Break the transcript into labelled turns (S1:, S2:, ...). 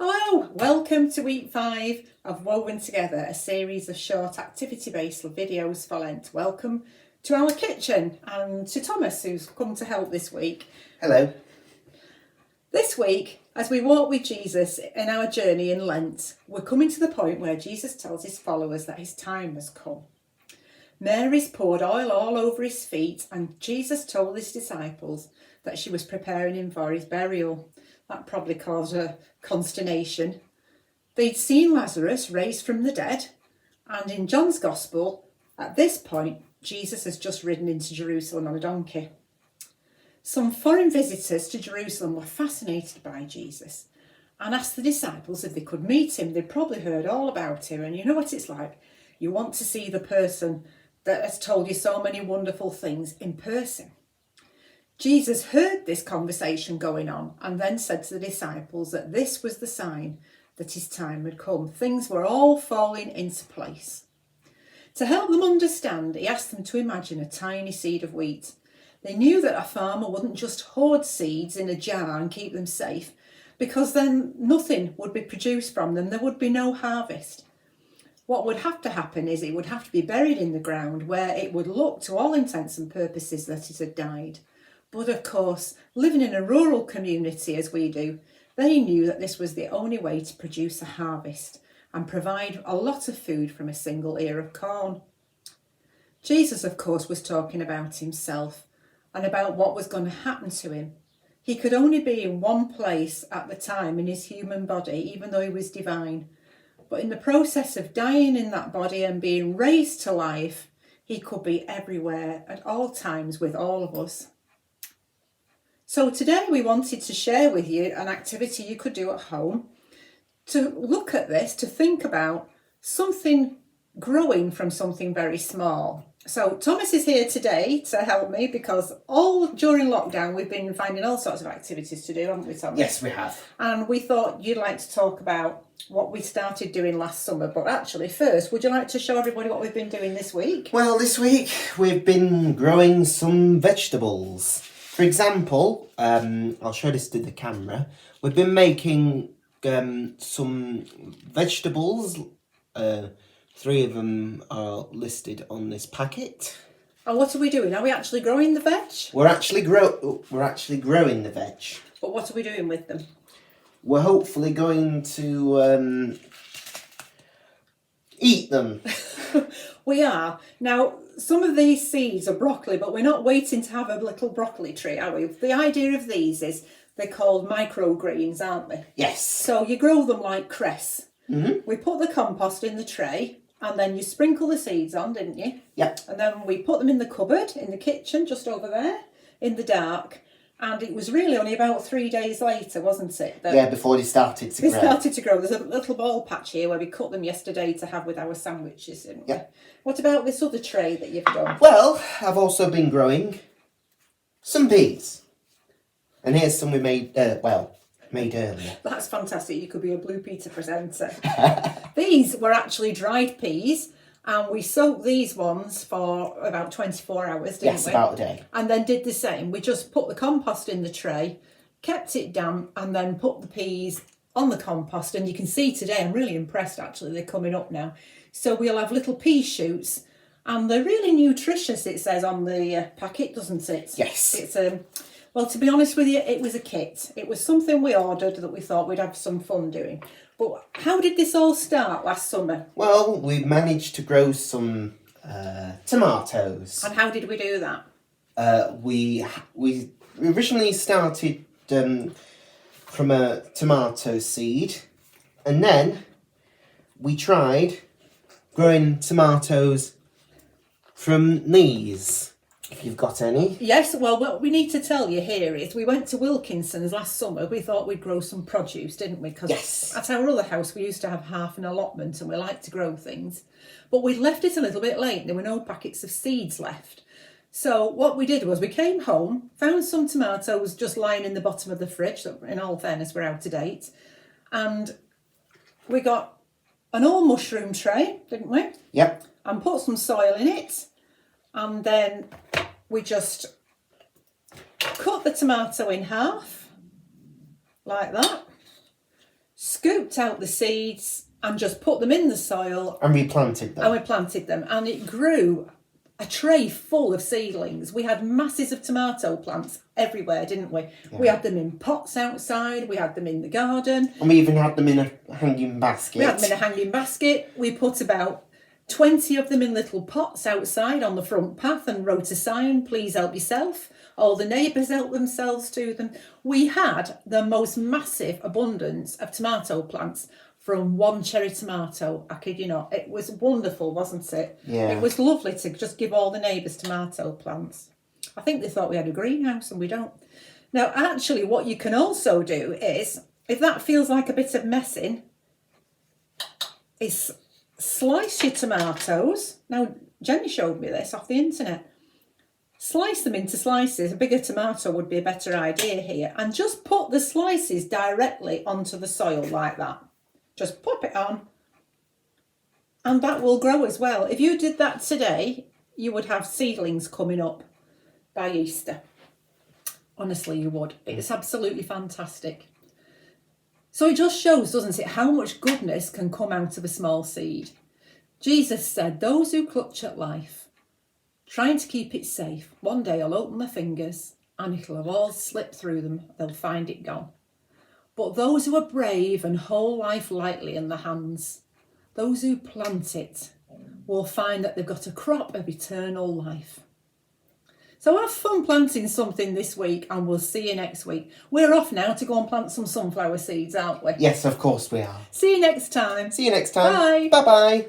S1: Hello, welcome to week 5 of Woven Together, a series of short activity-based videos for Lent. Welcome to our kitchen and to Thomas, who's come to help this week.
S2: Hello.
S1: This week, as we walk with Jesus in our journey in Lent, we're coming to the point where Jesus tells his followers that his time has come. Mary's poured oil all over his feet, and Jesus told his disciples that she was preparing him for his burial. That probably caused a consternation. They'd seen Lazarus raised from the dead, and in John's Gospel, at this point, Jesus has just ridden into Jerusalem on a donkey. Some foreign visitors to Jerusalem were fascinated by Jesus and asked the disciples if they could meet him. They'd probably heard all about him, and you know what it's like. You want to see the person that has told you so many wonderful things in person. Jesus heard this conversation going on and then said to the disciples that this was the sign that his time had come. Things were all falling into place. To help them understand, he asked them to imagine a tiny seed of wheat. They knew that a farmer wouldn't just hoard seeds in a jar and keep them safe, because then nothing would be produced from them. There would be no harvest. What would have to happen is it would have to be buried in the ground, where it would look to all intents and purposes that it had died. But of course, living in a rural community as we do, they knew that this was the only way to produce a harvest and provide a lot of food from a single ear of corn. Jesus, of course, was talking about himself and about what was going to happen to him. He could only be in one place at the time in his human body, even though he was divine. But in the process of dying in that body and being raised to life, he could be everywhere at all times with all of us. So today we wanted to share with you an activity you could do at home to look at this, to think about something growing from something very small. So Thomas is here today to help me because all during lockdown we've been finding all sorts of activities to do, haven't we, Thomas?
S2: Yes, we have.
S1: And we thought you'd like to talk about what we started doing last summer. But actually, first, would you like to show everybody what we've been doing this week?
S2: Well, this week we've been growing some vegetables. For example, I'll show this to the camera. We've been making some vegetables. 3 of them are listed on this packet.
S1: And what are we doing? Are we actually growing the veg?
S2: We're actually growing the veg.
S1: But what are we doing with them?
S2: We're hopefully going to eat them.
S1: We are. Now, some of these seeds are broccoli, but we're not waiting to have a little broccoli tree, are we? The idea of these is they're called microgreens, aren't they?
S2: Yes.
S1: So you grow them like cress.
S2: Mm-hmm.
S1: We put the compost in the tray and then you sprinkle the seeds on, didn't you?
S2: Yep.
S1: And then we put them in the cupboard, in the kitchen, just over there, in the dark. And it was really only about 3 days later, wasn't it?
S2: Yeah, before they started to grow.
S1: They started to grow. There's a little ball patch here where we cut them yesterday to have with our sandwiches, didn't we?
S2: Yeah.
S1: What about this other tray that you've done?
S2: Well, I've also been growing some peas. And here's some we made earlier.
S1: That's fantastic. You could be a Blue Peter presenter. These were actually dried peas. And we soaked these ones for about 24 hours, didn't we?
S2: Yes, about a day.
S1: And then did the same. We just put the compost in the tray, kept it damp, and then put the peas on the compost. And you can see today, I'm really impressed actually, they're coming up now. So we'll have little pea shoots. And they're really nutritious, it says on the packet, doesn't it?
S2: Yes.
S1: It's well, to be honest with you, it was a kit. It was something we ordered that we thought we'd have some fun doing. But how did this all start last summer?
S2: Well, we managed to grow some tomatoes.
S1: And how did we do that?
S2: We originally started from a tomato seed, and then we tried growing tomatoes from these. If you've got any.
S1: Yes, well, what we need to tell you here is we went to Wilkinson's last summer. We thought we'd grow some produce, didn't we? Because
S2: yes.
S1: At our other house, we used to have half an allotment and we like to grow things. But we'd left it a little bit late. There were no packets of seeds left. So what we did was we came home, found some tomatoes just lying in the bottom of the fridge. That, in all fairness, were out of date. And we got an old mushroom tray, didn't we?
S2: Yep.
S1: And put some soil in it. And then we just cut the tomato in half, like that. scooped out the seeds and just put them in the soil.
S2: And we planted them.
S1: And we planted them. And it grew a tray full of seedlings. We had masses of tomato plants everywhere, didn't we? Yeah. We had them in pots outside. We had them in the garden.
S2: And we even had them in a hanging basket.
S1: We had them in a hanging basket. We put about 20 of them in little pots outside on the front path and wrote a sign, please help yourself. All the neighbours helped themselves to them. We had the most massive abundance of tomato plants from one cherry tomato. I kid you not. It was wonderful, wasn't it?
S2: Yeah.
S1: It was lovely to just give all the neighbours tomato plants. I think they thought we had a greenhouse and we don't. Now, actually, what you can also do is, if that feels like a bit of messing, is slice your tomatoes. Now, Jenny showed me this off the internet. Slice them into slices. A bigger tomato would be a better idea here. And just put the slices directly onto the soil like that. Just pop it on. And that will grow as well. If you did that today, you would have seedlings coming up by Easter. Honestly, you would. It's absolutely fantastic. So it just shows, doesn't it, how much goodness can come out of a small seed. Jesus said, those who clutch at life, trying to keep it safe, one day will open their fingers and it'll have all slipped through them. They'll find it gone. But those who are brave and hold life lightly in their hands, those who plant it, will find that they've got a crop of eternal life. So have fun planting something this week and we'll see you next week. We're off now to go and plant some sunflower seeds, aren't we?
S2: Yes, of course we are.
S1: See you next time.
S2: See you next time.
S1: Bye.
S2: Bye-bye.